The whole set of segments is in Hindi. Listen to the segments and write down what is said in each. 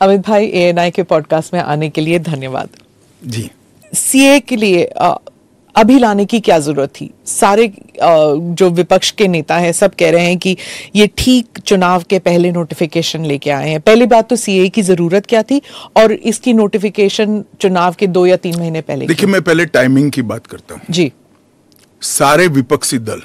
अमित भाई, ANI के पॉडकास्ट में आने के लिए धन्यवाद जी। सीए के लिए अभी लाने की क्या जरूरत थी? सारे जो विपक्ष के नेता हैं सब कह रहे हैं कि ये ठीक चुनाव के पहले नोटिफिकेशन लेके आए हैं। पहली बात तो सीए की जरूरत क्या थी और इसकी नोटिफिकेशन चुनाव के 2 या 3 महीने पहले? देखिए, मैं पहले टाइमिंग की बात करता हूं जी। सारे विपक्षी दल,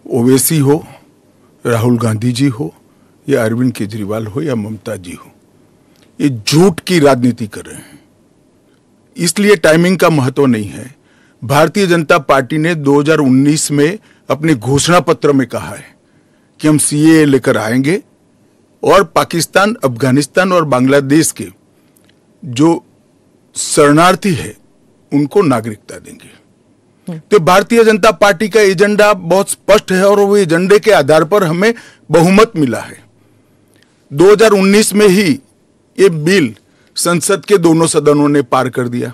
ओवैसी हो, राहुल गांधी जी हो, या अरविंद केजरीवाल हो, या ममता जी हो, ये झूठ की राजनीति कर रहे हैं। इसलिए टाइमिंग का महत्व नहीं है। भारतीय जनता पार्टी ने 2019 में अपने घोषणा पत्र में कहा है कि हम सीए लेकर आएंगे और पाकिस्तान, अफगानिस्तान और बांग्लादेश के जो शरणार्थी है उनको नागरिकता देंगे। तो भारतीय जनता पार्टी का एजेंडा बहुत स्पष्ट है और वो एजेंडे के आधार पर हमें बहुमत मिला है। 2019 में ही ये बिल संसद के दोनों सदनों ने पार कर दिया।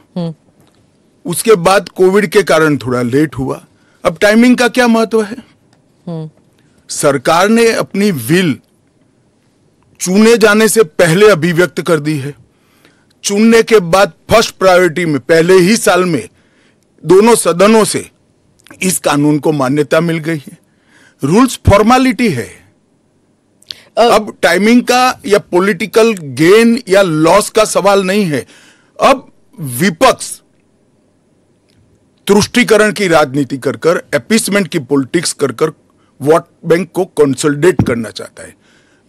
उसके बाद कोविड के कारण थोड़ा लेट हुआ। अब टाइमिंग का क्या महत्व है? सरकार ने अपनी विल चुने जाने से पहले अभिव्यक्त कर दी है। चुनने के बाद फर्स्ट प्रायोरिटी में पहले ही साल में दोनों सदनों से इस कानून को मान्यता मिल गई है। रूल्स फॉर्मेलिटी है। अब टाइमिंग का या पॉलिटिकल गेन या लॉस का सवाल नहीं है। अब विपक्ष तुष्टीकरण की राजनीति कर कर, एपीसमेंट की पॉलिटिक्स कर कर वोट बैंक को कंसोलिडेट करना चाहता है।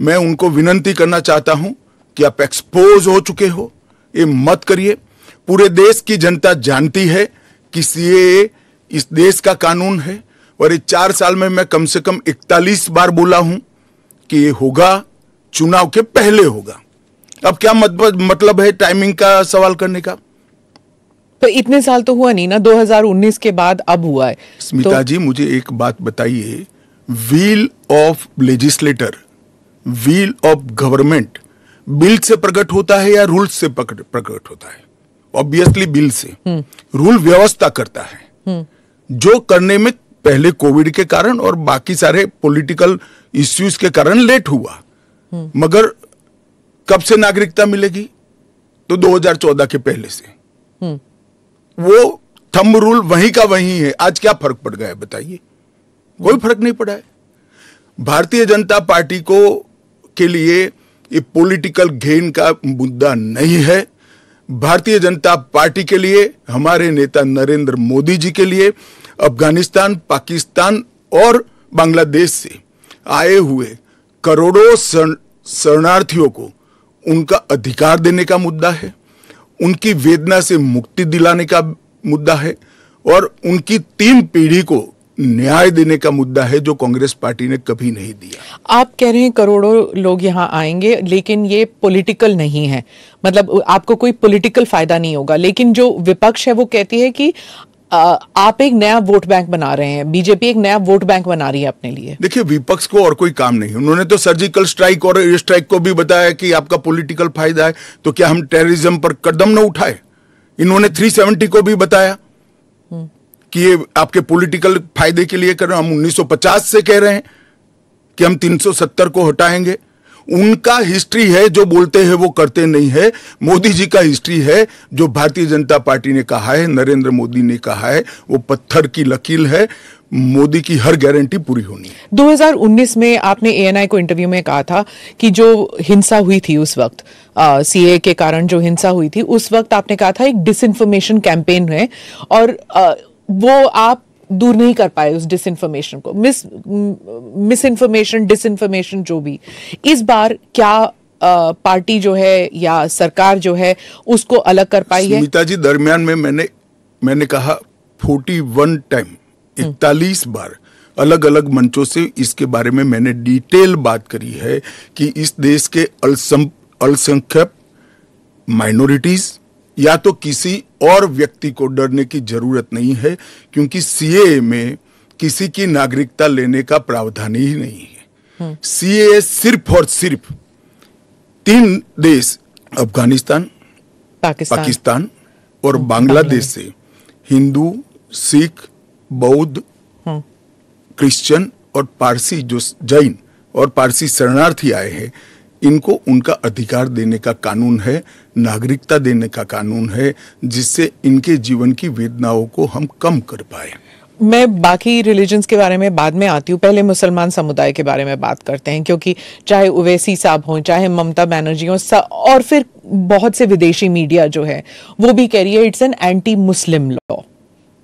मैं उनको विनती करना चाहता हूं कि आप एक्सपोज हो चुके हो, ये मत करिए। पूरे देश की जनता जानती है कि सीएए इस देश का कानून है और ये 4 साल में मैं कम से कम 41 बार बोला हूं कि ये होगा, चुनाव के पहले होगा। अब क्या मतलब है टाइमिंग का सवाल करने का? तो इतने साल तो हुआ नहीं ना, 2019 के बाद अब हुआ है। स्मिता जी, मुझे एक बात बताइए, wheel of legislator, wheel of government bill से प्रकट होता है या रूल से प्रकट होता है? ऑब्वियसली बिल से। रूल व्यवस्था करता है, जो करने में पहले कोविड के कारण और बाकी सारे पॉलिटिकल इश्यूज के कारण लेट हुआ। मगर कब से नागरिकता मिलेगी? तो 2014 के पहले से। वो थंब रूल वहीं का वहीं है। आज क्या फर्क पड़ गया है बताइए? कोई फर्क नहीं पड़ा है। भारतीय जनता पार्टी को के लिए ये पॉलिटिकल गेन का मुद्दा नहीं है। भारतीय जनता पार्टी के लिए, हमारे नेता नरेंद्र मोदी जी के लिए अफगानिस्तान, पाकिस्तान और बांग्लादेश से आए हुए करोड़ों शरणार्थियों को उनका अधिकार देने का मुद्दा है, उनकी वेदना से मुक्ति दिलाने का मुद्दा है और उनकी 3 पीढ़ी को न्याय देने का मुद्दा है, जो कांग्रेस पार्टी ने कभी नहीं दिया। आप कह रहे हैं करोड़ों लोग यहाँ आएंगे, लेकिन ये पॉलिटिकल नहीं है, मतलब आपको कोई पॉलिटिकल फायदा नहीं होगा। लेकिन जो विपक्ष है वो कहती है कि आप एक नया वोट बैंक बना रहे हैं, बीजेपी एक नया वोट बैंक बना रही है अपने लिए। देखिए, विपक्ष को और कोई काम नहीं। उन्होंने तो सर्जिकल स्ट्राइक और एयर स्ट्राइक को भी बताया कि आपका पॉलिटिकल फायदा है, तो क्या हम टेररिज्म पर कदम न उठाए? इन्होंने 370 को भी बताया कि ये आपके पॉलिटिकल फायदे के लिए कर रहे हैं। हम 1950 से कह रहे हैं कि हम 370 को हटाएंगे। उनका हिस्ट्री है, जो बोलते हैं वो करते नहीं है। मोदी जी का हिस्ट्री है, जो भारतीय जनता पार्टी ने कहा है, नरेंद्र मोदी ने कहा है, वो पत्थर की लकीर है। मोदी की हर गारंटी पूरी होनी है। 2019 में आपने ANI को इंटरव्यू में कहा था कि जो हिंसा हुई थी उस वक्त, सीए के कारण जो हिंसा हुई थी, उस वक्त आपने कहा था एक डिसइंफॉर्मेशन कैंपेन है और वो आप दूर नहीं कर पाए उस डिसइंफॉर्मेशन को, मिस इन्फॉर्मेशन, डिसइंफॉर्मेशन, जो भी। इस बार क्या पार्टी जो है या सरकार जो है उसको अलग कर पाई है? स्मिता जी, दरमियान में मैंने कहा 41 टाइम, 41 बार अलग अलग मंचों से इसके बारे में मैंने डिटेल बात करी है कि इस देश के अल्पसंख्यक माइनॉरिटीज या तो किसी और व्यक्ति को डरने की जरूरत नहीं है, क्योंकि सीए में किसी की नागरिकता लेने का प्रावधान ही नहीं है। सीए सिर्फ और सिर्फ 3 देश, अफगानिस्तान, पाकिस्तान और बांग्लादेश से हिंदू, सिख, बौद्ध, क्रिश्चियन और पारसी, जो जैन और पारसी शरणार्थी आए हैं, इनको उनका अधिकार देने का कानून है, नागरिकता देने का कानून है, जिससे इनके जीवन की वेदनाओं को हम कम कर पाए। मैं बाकी रिलीजन्स के बारे में बाद में आती हूँ, पहले मुसलमान समुदाय के बारे में बात करते हैं, क्योंकि चाहे ओवैसी साहब हों, चाहे ममता बनर्जी हों, और फिर बहुत से विदेशी मीडिया जो है वो भी कह रही है it's an anti Muslim law,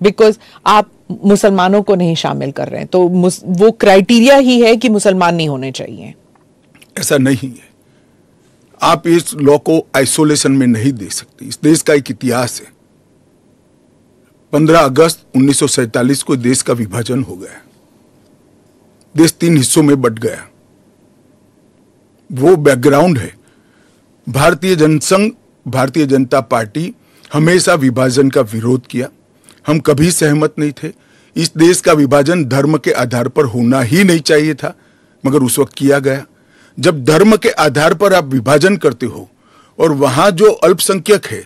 because आप मुसलमानों को नहीं शामिल कर रहे हैं, तो वो क्राइटेरिया ही है कि मुसलमान नहीं होने चाहिए। ऐसा नहीं है, आप इस लॉ को आइसोलेशन में नहीं दे सकते। इस देश का एक इतिहास है, 15 अगस्त 1947 को देश का विभाजन हो गया, देश 3 हिस्सों में बंट गया, वो बैकग्राउंड है। भारतीय जनसंघ, भारतीय जनता पार्टी हमेशा विभाजन का विरोध किया, हम कभी सहमत नहीं थे। इस देश का विभाजन धर्म के आधार पर होना ही नहीं चाहिए था, मगर उस वक्त किया गया। जब धर्म के आधार पर आप विभाजन करते हो और वहां जो अल्पसंख्यक है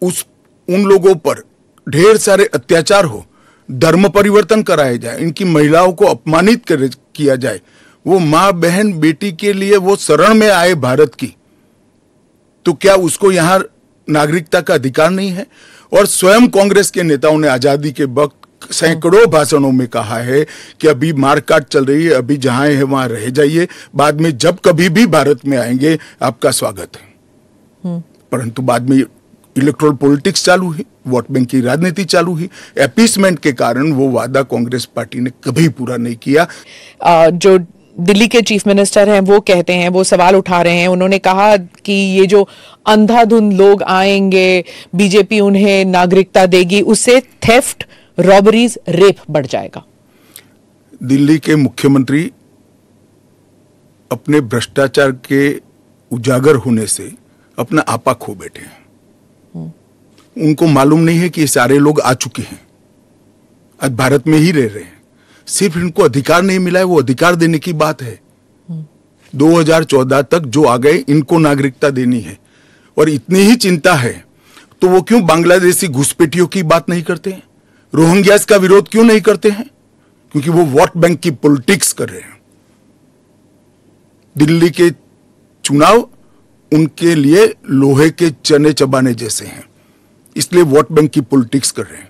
उन लोगों पर ढेर सारे अत्याचार हो, धर्म परिवर्तन कराया जाए, इनकी महिलाओं को अपमानित किया जाए, वो माँ बहन बेटी के लिए वो शरण में आए भारत की, तो क्या उसको यहां नागरिकता का अधिकार नहीं है? और स्वयं कांग्रेस के नेताओं ने आजादी के वक्त सैकड़ों भाषणों में कहा है कि अभी मारकाट चल रही है, अभी जहां है वहां रह जाइए, बाद में जब कभी भी भारत में आएंगे आपका स्वागत है। परंतु बाद में इलेक्टोरल पॉलिटिक्स चालू हुई, वोट बैंक की राजनीति चालू हुई, एपीसमेंट के कारण वो वादा कांग्रेस पार्टी ने कभी पूरा नहीं किया। जो दिल्ली के चीफ मिनिस्टर हैं वो कहते हैं, वो सवाल उठा रहे हैं, उन्होंने कहा कि ये जो अंधाधुंध लोग आएंगे, बीजेपी उन्हें नागरिकता देगी, उससे थेफ्ट, रॉबरीज, रेप बढ़ जाएगा। दिल्ली के मुख्यमंत्री अपने भ्रष्टाचार के उजागर होने से अपना आपा खो बैठे हैं। उनको मालूम नहीं है कि ये सारे लोग आ चुके हैं, आज भारत में ही रह रहे हैं, सिर्फ इनको अधिकार नहीं मिला है, वो अधिकार देने की बात है। 2014 तक जो आ गए इनको नागरिकता देनी है, और इतनी ही चिंता है तो वो क्यों बांग्लादेशी घुसपैठियों की बात नहीं करते हैं, रोहिंग्यास का विरोध क्यों नहीं करते हैं? क्योंकि वो वोट बैंक की पॉलिटिक्स कर रहे हैं। दिल्ली के चुनाव उनके लिए लोहे के चने चबाने जैसे हैं, इसलिए वोट बैंक की पॉलिटिक्स कर रहे हैं।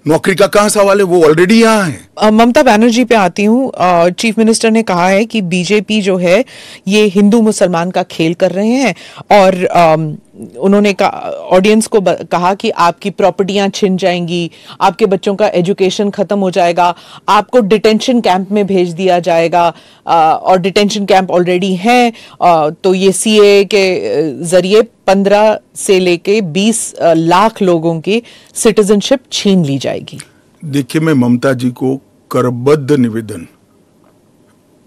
नौकरी का कहां सवाल है, वो ऑलरेडी यहां है। ममता बनर्जी पे आती हूँ। चीफ मिनिस्टर ने कहा है कि बीजेपी जो है ये हिंदू मुसलमान का खेल कर रहे हैं, और उन्होंने ऑडियंस को कहा कि आपकी प्रॉपर्टियां छिन जाएंगी, आपके बच्चों का एजुकेशन खत्म हो जाएगा, आपको डिटेंशन कैंप में भेज दिया जाएगा, और डिटेंशन कैंप ऑलरेडी हैं। तो ये सीए के जरिए 15 से लेके 20 लाख लोगों की सिटीजनशिप छीन ली जाएगी। देखिए, मैं ममता जी को करबद्ध निवेदन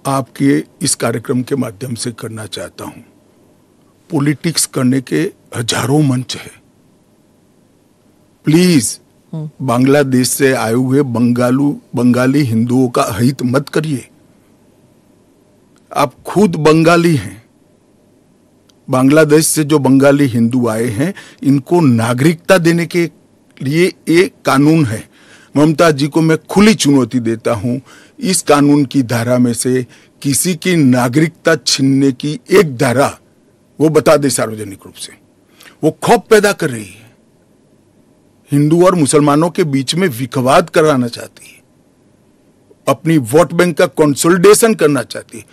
आपके इस कार्यक्रम के माध्यम से करना चाहता हूं। पॉलिटिक्स करने के हजारों मंच है, प्लीज बांग्लादेश से आए हुए बंगाली हिंदुओं का हित मत करिए। आप खुद बंगाली हैं, बांग्लादेश से जो बंगाली हिंदू आए हैं इनको नागरिकता देने के लिए एक कानून है। ममता जी को मैं खुली चुनौती देता हूं, इस कानून की धारा में से किसी की नागरिकता छीनने की एक धारा वो बता दे सार्वजनिक रूप से। वो खौफ पैदा कर रही है, हिंदू और मुसलमानों के बीच में विवाद कराना चाहती है, अपनी वोट बैंक का कंसोलिडेशन करना चाहती है।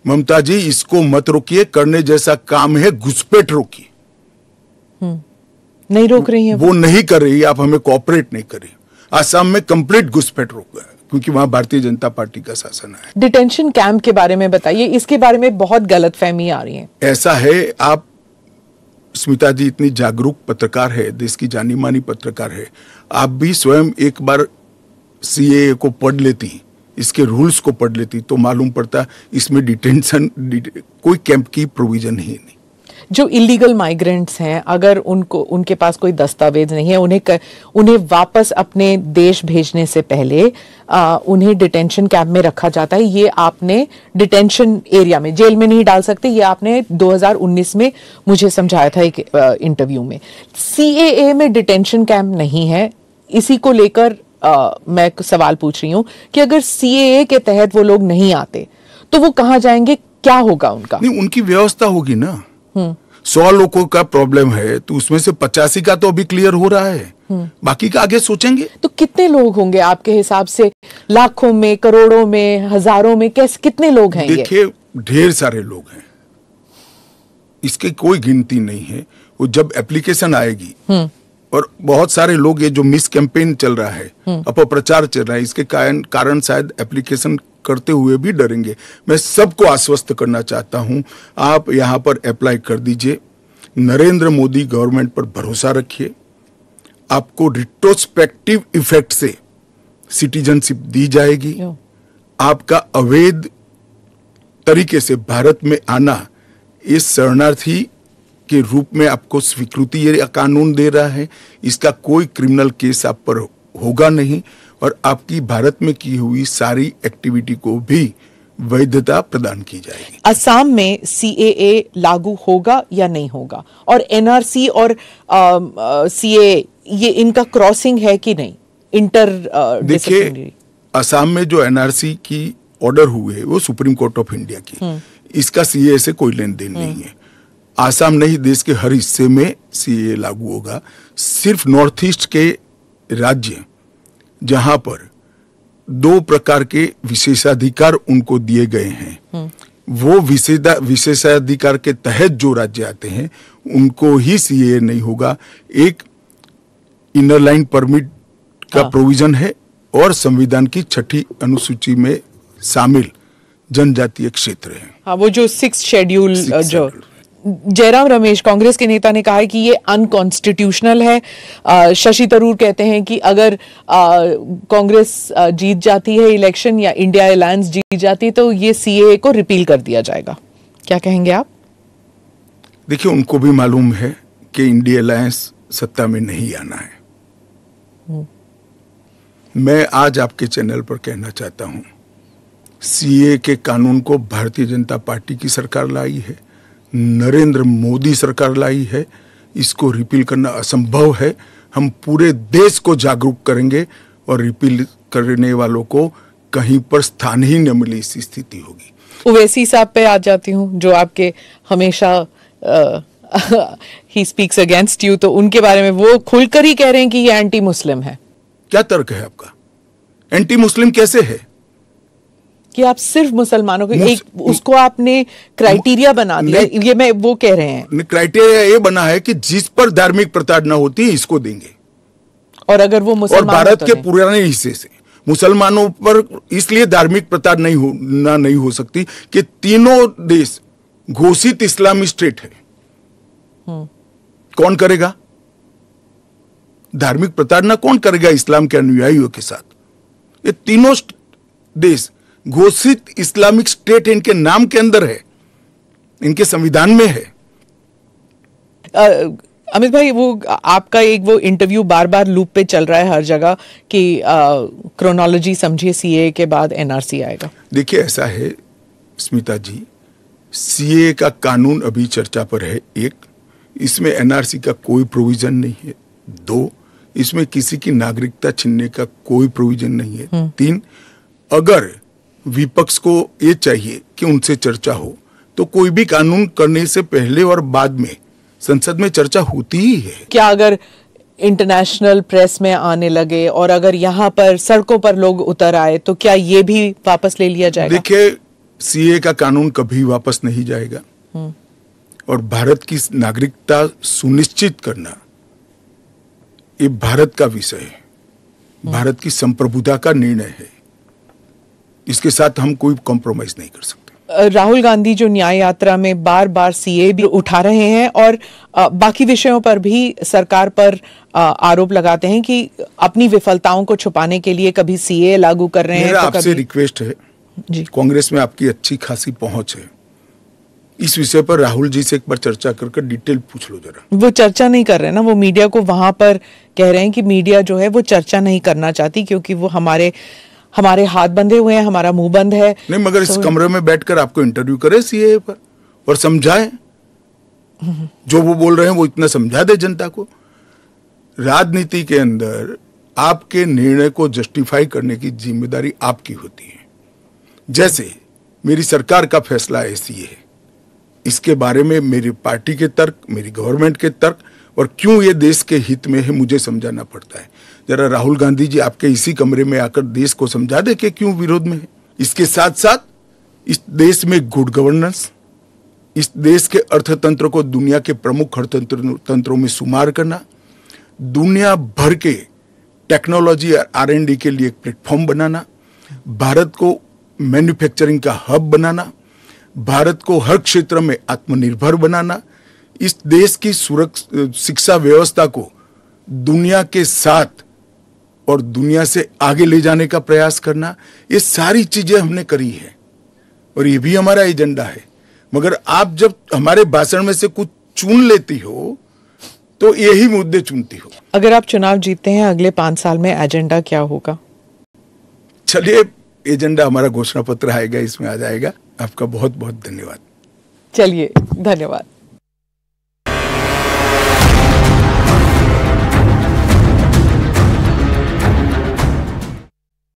ममता जी, इसको मत रोकिए, करने जैसा काम है घुसपैठ रोकिए। नहीं रोक रही है वो नहीं कर रही, आप हमें कोऑपरेट नहीं कर रही। आसाम में कंप्लीट घुसपैठ रोक गया क्योंकि वहां भारतीय जनता पार्टी का शासन है। डिटेंशन कैंप के बारे में बताइए, इसके बारे में बहुत गलतफहमी आ रही है। ऐसा है, आप स्मिता जी इतनी जागरूक पत्रकार है, देश की जानी मानी पत्रकार है, आप भी स्वयं एक बार सीएए को पढ़ लेती, इसके रूल्स को पढ़ लेती तो मालूम पड़ता इसमें डिटेंशन कोई कैंप की प्रोविजन ही नहीं। जो इलीगल माइग्रेंट्स हैं, अगर उनके पास कोई दस्तावेज नहीं है, उन्हें वापस अपने देश भेजने से पहले उन्हें डिटेंशन कैंप में रखा जाता है। ये आपने डिटेंशन एरिया में, जेल में नहीं डाल सकते, ये आपने 2019 में मुझे समझाया था एक इंटरव्यू में। सीएए में डिटेंशन कैंप नहीं है, इसी को लेकर मैं सवाल पूछ रही हूं कि अगर सीएए के तहत वो लोग नहीं आते तो वो कहां जाएंगे, क्या होगा उनका? नहीं, उनकी व्यवस्था होगी ना। 100 लोगों का प्रॉब्लम है तो उसमें से 85 का तो अभी क्लियर हो रहा है, बाकी का आगे सोचेंगे। तो कितने लोग होंगे आपके हिसाब से? लाखों में, करोड़ों में, हजारों में, कैसे, कितने लोग हैं? देखिए, ढेर सारे लोग हैं, इसकी कोई गिनती नहीं है। वो जब एप्लीकेशन आएगी और बहुत सारे लोग, ये जो मिस कैंपेन चल रहा है, अपप्रचार चल रहा है, इसके कारण शायद एप्लीकेशन करते हुए भी डरेंगे। मैं सबको आश्वस्त करना चाहता हूं, आप यहां पर अप्लाई कर दीजिए। नरेंद्र मोदी गवर्नमेंट पर भरोसा रखिए, आपको रिट्रोस्पेक्टिव इफेक्ट से सिटीजनशिप दी जाएगी। आपका अवैध तरीके से भारत में आना, इस शरणार्थी के रूप में आपको स्वीकृति ये कानून दे रहा है। इसका कोई क्रिमिनल केस आप पर होगा नहीं और आपकी भारत में की हुई सारी एक्टिविटी को भी वैधता प्रदान की जाएगी। असम में CAA लागू होगा या नहीं होगा? और NRC और CAA, ये इनका क्रॉसिंग है कि नहीं? देखिए, असम में जो NRC की ऑर्डर हुए वो सुप्रीम कोर्ट ऑफ इंडिया की, इसका CAA से कोई लेन देन नहीं है। आसाम नहीं, देश के हर हिस्से में CAA लागू होगा। सिर्फ नॉर्थ ईस्ट के राज्य जहां पर 2 प्रकार के विशेषाधिकार उनको दिए गए हैं, वो विशेषाधिकार के तहत जो राज्य आते हैं उनको ही CAA नहीं होगा। एक इनर लाइन परमिट का प्रोविजन है और संविधान की 6ठी अनुसूची में शामिल जनजातीय क्षेत्र है। हाँ, वो जो 6th शेड्यूल जो जयराम रमेश, कांग्रेस के नेता, ने कहा है कि ये अनकॉन्स्टिट्यूशनल है। शशि थरूर कहते हैं कि अगर कांग्रेस जीत जाती है इलेक्शन या इंडिया अलायंस जीत जाती है तो ये CAA को रिपील कर दिया जाएगा। क्या कहेंगे आप? देखिए, उनको भी मालूम है कि इंडिया अलायंस सत्ता में नहीं आना है। मैं आज आपके चैनल पर कहना चाहता हूं, CAA के कानून को भारतीय जनता पार्टी की सरकार लाई है, नरेंद्र मोदी सरकार लाई है। इसको रिपील करना असंभव है। हम पूरे देश को जागरूक करेंगे और रिपील करने वालों को कहीं पर स्थान ही न मिले, इस स्थिति होगी। ओवैसी साहब पे आ जाती हूँ, जो आपके हमेशा ही स्पीक्स अगेंस्ट यू, तो उनके बारे में वो खुलकर ही कह रहे हैं कि ये एंटी मुस्लिम है। क्या तर्क है आपका? एंटी मुस्लिम कैसे है? कि आप सिर्फ मुसलमानों को उसको आपने क्राइटेरिया बना दिया, ये मैं वो कह रहे हैं। क्राइटेरिया ये बना है कि जिस पर धार्मिक प्रताड़ना होती है इसको देंगे, और अगर वो मुसलमान, और भारत के पुराने हिस्से से मुसलमानों पर इसलिए धार्मिक प्रताड़ना नहीं हो सकती कि तीनों देश घोषित इस्लामी स्टेट है। कौन करेगा धार्मिक प्रताड़ना? कौन करेगा इस्लाम के अनुयायियों के साथ? ये तीनों देश घोषित इस्लामिक स्टेट इनके नाम के अंदर है, इनके संविधान में है। अमित भाई, वो आपका एक वो इंटरव्यू बार बार लूप पे चल रहा है हर जगह कि क्रोनोलॉजी समझिए, CAA के बाद NRC आएगा। देखिए, ऐसा है स्मिता जी, CAA का कानून अभी चर्चा पर है। एक, इसमें NRC का कोई प्रोविजन नहीं है। 2, इसमें किसी की नागरिकता छीनने का कोई प्रोविजन नहीं है। 3, अगर विपक्ष को ये चाहिए कि उनसे चर्चा हो तो कोई भी कानून करने से पहले और बाद में संसद में चर्चा होती ही है। क्या अगर इंटरनेशनल प्रेस में आने लगे और अगर यहाँ पर सड़कों पर लोग उतर आए तो क्या ये भी वापस ले लिया जाएगा? देखिए, CAA का कानून कभी वापस नहीं जाएगा और भारत की नागरिकता सुनिश्चित करना ये भारत का विषय है, भारत की संप्रभुता का निर्णय है। इसके साथ हम कोई कॉम्प्रोमाइज नहीं कर सकते। राहुल गांधी जो न्याय यात्रा में बार बार CAA भी उठा रहे हैं और बाकी विषयों पर भी सरकार पर आरोप लगाते हैं कि अपनी विफलताओं को छुपाने के लिए कभी CAA लागू कर रहे हैं। मेरा आपसे रिक्वेस्ट है जी, कांग्रेस में आपकी अच्छी खासी पहुंच है, इस विषय पर राहुल जी से एक बार चर्चा करके डिटेल पूछ लो जरा। वो चर्चा नहीं कर रहे हैं ना, वो मीडिया को वहां पर कह रहे हैं कि मीडिया जो है वो चर्चा नहीं करना चाहती क्योंकि वो हमारे हाथ बंधे हुए हैं, हमारा मुंह बंद है। नहीं, मगर इस कमरे में बैठकर आपको इंटरव्यू करे CAA पर और समझाए, जो वो बोल रहे हैं वो इतना समझा दे जनता को। राजनीति के अंदर आपके निर्णय को जस्टिफाई करने की जिम्मेदारी आपकी होती है। जैसे मेरी सरकार का फैसला ऐसी है। इसके बारे में मेरी पार्टी के तर्क, मेरी गवर्नमेंट के तर्क और क्यों ये देश के हित में है मुझे समझाना पड़ता है। जरा राहुल गांधी जी आपके इसी कमरे में आकर देश को समझा दे कि क्यों विरोध में है। इसके साथ साथ इस देश में गुड गवर्नेंस, इस देश के अर्थतंत्र को दुनिया के प्रमुख अर्थतंत्रों में शुमार करना, दुनिया भर के टेक्नोलॉजी और R&D के लिए एक प्लेटफॉर्म बनाना, भारत को मैन्युफैक्चरिंग का हब बनाना, भारत को हर क्षेत्र में आत्मनिर्भर बनाना, इस देश की शिक्षा व्यवस्था को दुनिया के साथ और दुनिया से आगे ले जाने का प्रयास करना, ये सारी चीजें हमने करी है और ये भी हमारा एजेंडा है। मगर आप जब हमारे भाषण में से कुछ चुन लेती हो तो यही मुद्दे चुनती हो। अगर आप चुनाव जीतते हैं अगले 5 साल में एजेंडा क्या होगा? चलिए, एजेंडा हमारा घोषणा पत्र आएगा, इसमें आ जाएगा। आपका बहुत बहुत धन्यवाद। चलिए, धन्यवाद।